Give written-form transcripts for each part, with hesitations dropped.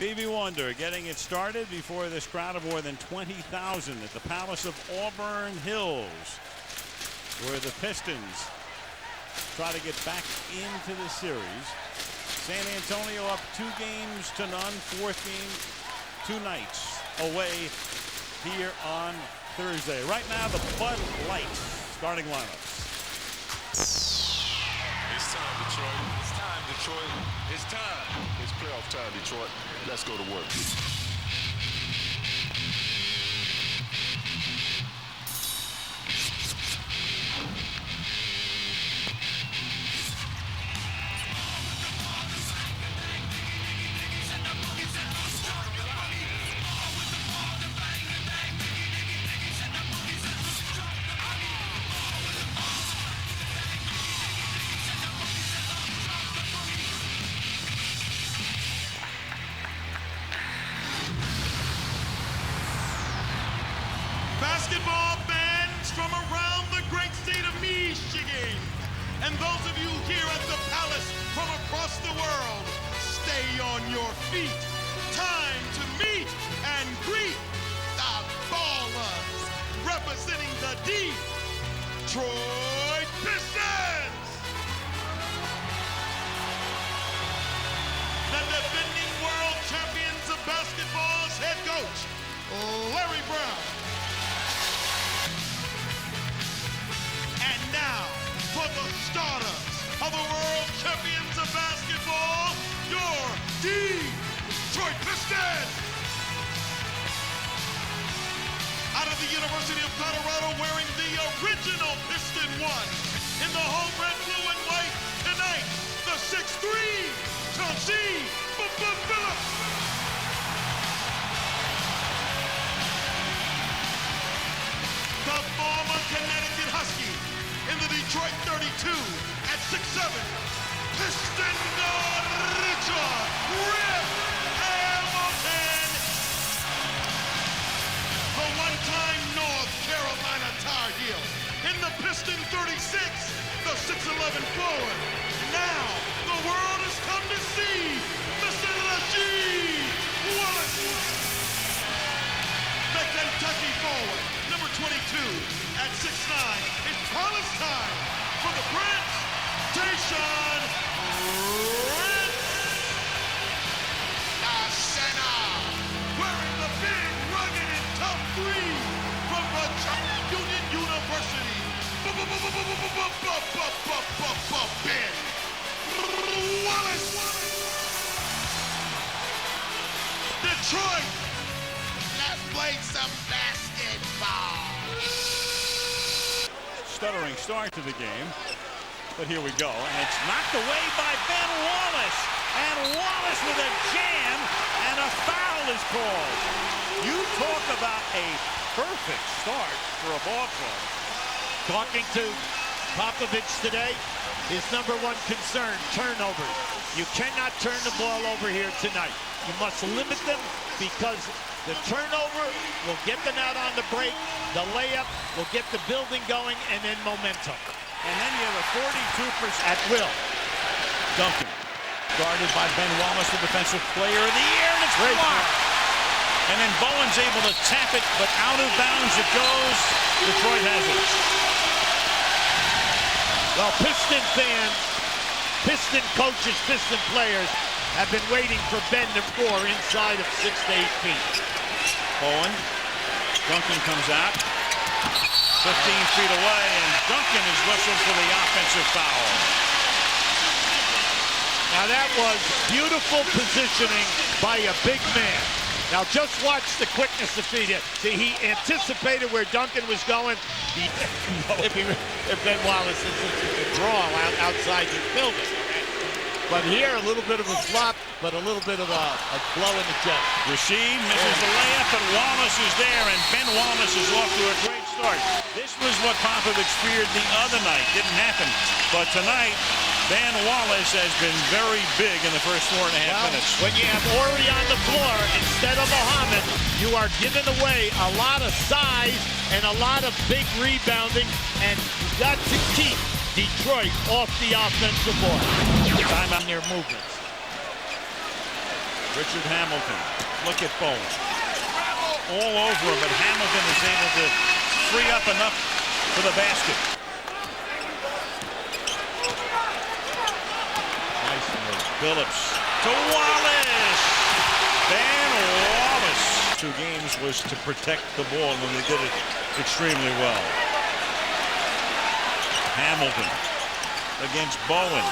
Stevie Wonder getting it started before this crowd of more than 20,000 at the Palace of Auburn Hills, where the Pistons try to get back into the series. San Antonio up 2-0, fourth game, 2 nights away here on Thursday. Right now, the Bud Light starting lineups. It's time, Detroit. It's time, Detroit. It's time. It's playoff time, Detroit. Let's go to work. Basketball fans from around the great state of Michigan, and those of you here at the Palace from across the world, stay on your feet. Time to meet and greet the Ballers, representing the Detroit Pistons. The defending world champions of basketball's head coach, Larry Brown. And now, for the starters of the world champions of basketball, your Detroit Pistons. Out of the University of Colorado, wearing the original Piston 1 in the home red, blue, and white tonight, the 6'3", Chauncey Phillips. The former Connecticut Husky in the Detroit 32 at 6'7", Piston Richard Rip Hamilton. The one-time North Carolina Tar Heel in the Piston 36, the 6'11" forward. Now the world has come to see Mr. Rasheed Wallace. The Kentucky forward, number 22 at 6'9". It's Palace time for the Prince, Tayshaun Prince. The center, wearing the big, rugged, and tough 3 from Virginia Union University. Ben Wallace. Detroit, let's play some basketball. Stuttering start to the game, but here we go, and it's knocked away by Ben Wallace, and Wallace with a jam, and a foul is called. You talk about a perfect start for a ball club. Talking to Popovich today, his number one concern, turnovers. You cannot turn the ball over here tonight. You must limit them, because the turnover will get them out on the break. The layup will get the building going, and then momentum. And then you have a 42% At will. Duncan, guarded by Ben Wallace, the defensive player of the year, and it's blocked. And then Bowen's able to tap it, but out of bounds it goes. Detroit has it. Well, Piston fans, Piston coaches, Piston players have been waiting for Ben to score inside of 6 to 8 feet. Bowen, Duncan comes out, 15 feet away, and Duncan is whistled for the offensive foul. Now that was beautiful positioning by a big man. Now just watch the quickness of feet. See, he anticipated where Duncan was going. If Ben Wallace is a draw outside the building. But here, a little bit of a flop, but a little bit of a blow in the chest. Rasheed misses the layup, but Wallace is there, and Ben Wallace is off to a great start. This was what Popovich feared the other night. Didn't happen. But tonight, Ben Wallace has been very big in the first 4.5 minutes. When you have Ori on the floor instead of Muhammad, you are giving away a lot of size and a lot of big rebounding, and you've got to keep Detroit off the offensive board. Time on their movements. Richard Hamilton. Look at Bowen. All over him, but Hamilton is able to free up enough for the basket. Nice move. Phillips to Wallace. Ben Wallace. 2 games was to protect the ball, and they did it extremely well. Hamilton against Bowen.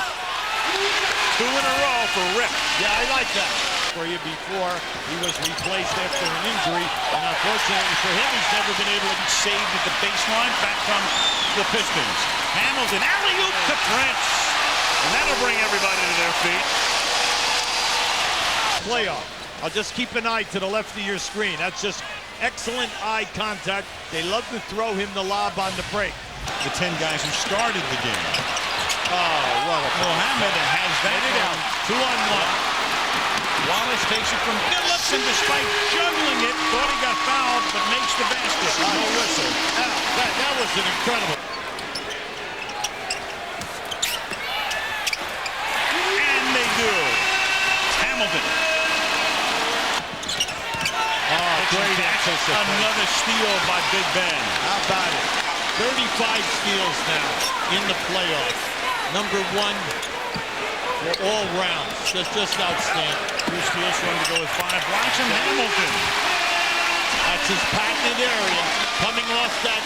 2 in a row for Rip. Yeah, I like that. For you before, he was replaced after an injury, and unfortunately for him, he's never been able to be Saved at the baseline, back from the Pistons. Hamilton, alley-oop to Prince. And that'll bring everybody to their feet. playoff. I'll just keep an eye to the left of your screen. That's just excellent eye contact. They love to throw him the lob on the break. The 10 guys who started the game. Oh, what a Mohammed has that out. 2-on-1. Wallace takes it from Phillips, and despite juggling it, thought he got fouled, but makes the basket. No whistle. That was an incredible. And they do. Hamilton. Oh, great anticipation. Another steal by Big Ben. How about it? 35 steals now in the playoffs. Number 1 for all rounds. Just outstanding. 2 steals for him to go with 5 blocks, and Hamilton. That's his patented area. Coming off that,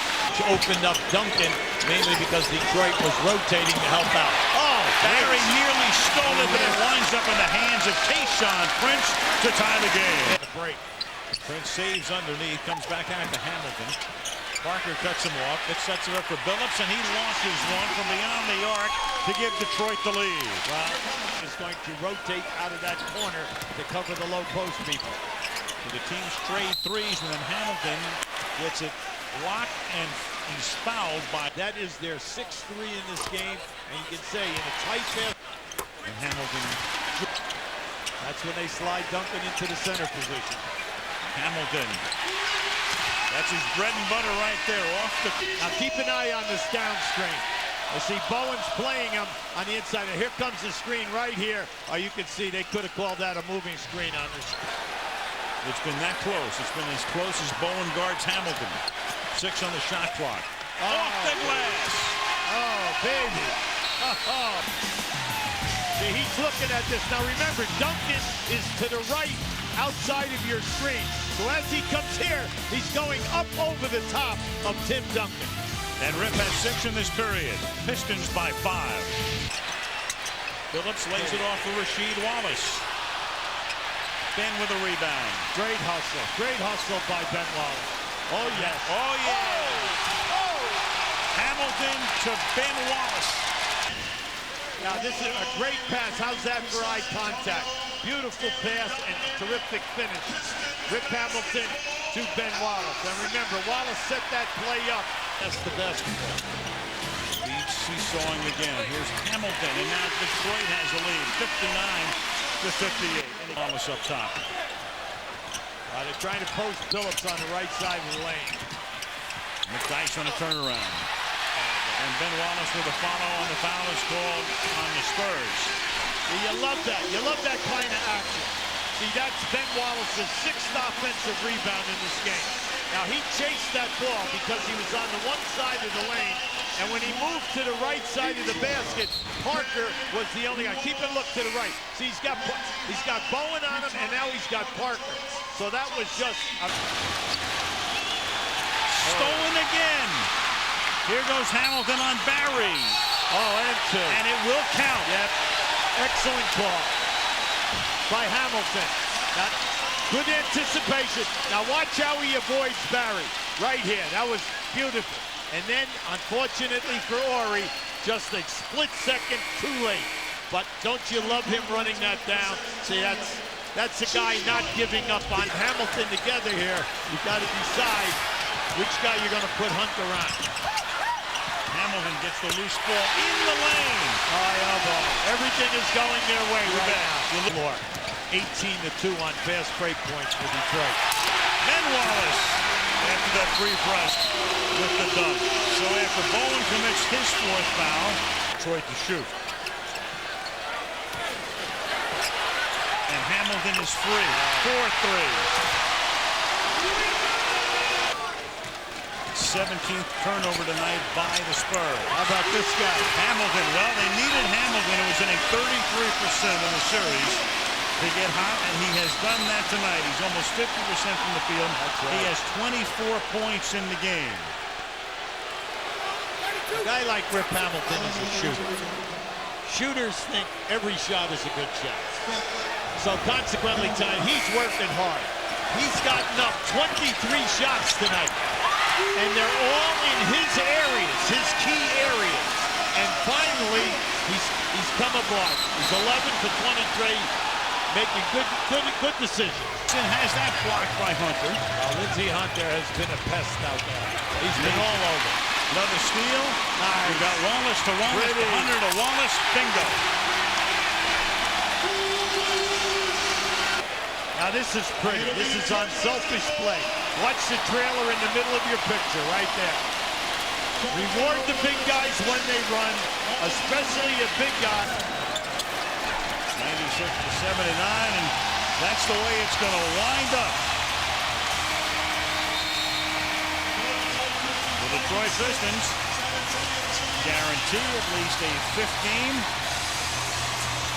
opened up Duncan, mainly because Detroit was rotating to help out. Oh, Barry nearly stole it, but it winds up in the hands of Tayshaun Prince to tie the game. Break. Prince saves underneath, comes back out to Hamilton. Parker cuts him off. It sets it up for Billups, and he launches one from beyond the arc to give Detroit the lead. Well, he's going to rotate out of that corner to cover the low post people. So the teams trade threes, and then Hamilton gets it blocked, and he's fouled by. That is their 6th 3 in this game, and you can say in a tight pass. And Hamilton. That's when they slide Duncan into the center position. Hamilton. That's his bread and butter right there. Off the. Now keep an eye on this down screen. I see Bowen's playing him on the inside. And here comes the screen right here. Oh, you can see they could have called that a moving screen on this. It's been that close. It's been as close as Bowen guards Hamilton. 6 on the shot clock. Off the glass. Oh, baby. Oh. See, he's looking at this. Now remember, Duncan is to the right outside of your screen. So as he comes here, he's going up over the top of Tim Duncan. And Rip has 6 in this period. Pistons by 5. Phillips lays it off for Rasheed Wallace. Ben with a rebound. Great hustle. Great hustle by Ben Wallace. Oh, yes. Oh, yeah. Oh. Hamilton to Ben Wallace. Now, this is a great pass. How's that for eye contact? Beautiful pass and terrific finish. Rip Hamilton to Ben Wallace. And remember, Wallace set that play up. That's the basketball. Speed seesawing again. Here's Hamilton, and now Detroit has a lead, 59-58. And Wallace up top. They're trying to post Phillips on the right side of the lane. McDyess on a turnaround. And Ben Wallace with a follow on the foul is called on the Spurs. Well, you love that. You love that kind of action. See, that's Ben Wallace's 6th offensive rebound in this game. Now, he chased that ball because he was on the one side of the lane, and when he moved to the right side of the basket, Parker was the only guy. Keep a look to the right. See, he's got Bowen on him, and now he's got Parker. So that was just stolen again. Here goes Hamilton on Barry. Oh, and 2. And it will count. Yep. Excellent call by Hamilton. That good anticipation. Now watch how he avoids Barry. Right here. That was beautiful. And then, unfortunately for Ori, just a split second too late. But don't you love him running that down? See, that's a guy not giving up on Hamilton together here. You've got to decide which guy you're going to put Hunter on. Hamilton gets the loose ball in the lane. Everything is going their way right now. 18-2 on fast break points for Detroit. Ben Wallace after that free press with the dunk. So after Bowen commits his 4th foul, Detroit to shoot. And Hamilton Hamilton is free. 4 threes. 17th turnover tonight by the Spurs. How about this guy? Hamilton. Well, they needed Hamilton, who was hitting 33% in the series, to get hot, and he has done that tonight. He's almost 50% from the field. That's right. He has 24 points in the game. A guy like Rip Hamilton is a shooter. Shooters think every shot is a good shot. So consequently tonight, he's working hard. He's gotten up 23 shots tonight. And they're all in his areas, his key areas. And finally, he's come aboard. He's 11 for 23, making good decisions. And has that blocked by Hunter. Lindsey Hunter has been a pest out there. He's been all over. Another steal. Nice. We got Wallace to Wallace to Hunter to Wallace. Bingo. Now this is pretty. This is unselfish play. Watch the trailer in the middle of your picture right there. Reward the big guys when they run, especially a big guy. 96 to 79, and that's the way it's going to wind up. The Detroit Pistons guarantee at least a 5th game.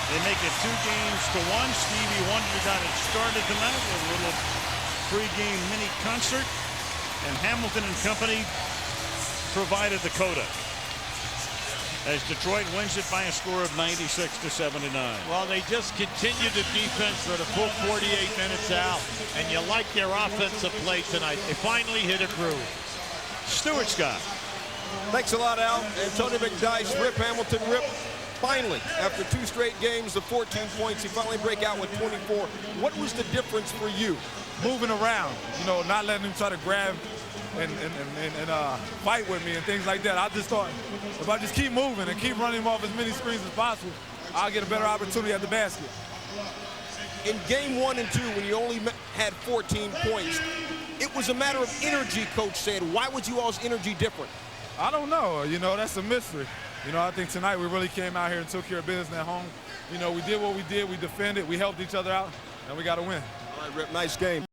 They make it 2 games to 1. Stevie Wonder got it started tonight with a little pre-game mini concert, and Hamilton and company provided the coda as Detroit wins it by a score of 96 to 79. Well, they just continue the defense for the full 48 minutes out, and you like their offensive play tonight. They finally hit a groove. Stuart Scott. Thanks a lot, Al. Antonio McDyess, Rip Hamilton, Rip. Finally, after 2 straight games of 14 points, he finally break out with 24. What was the difference for you? Moving around, you know, not letting him try to grab and fight with me and things like that. I just thought if I just keep moving and keep running him off as many screens as possible, I'll get a better opportunity at the basket. In game 1 and 2, when you only had 14 points, it was a matter of energy, Coach said. Why was you all's energy different? I don't know. You know, that's a mystery. You know, I think tonight we really came out here and took care of business at home. You know, we did what we did. We defended. We helped each other out, and we got to win. All right, Rip, nice game.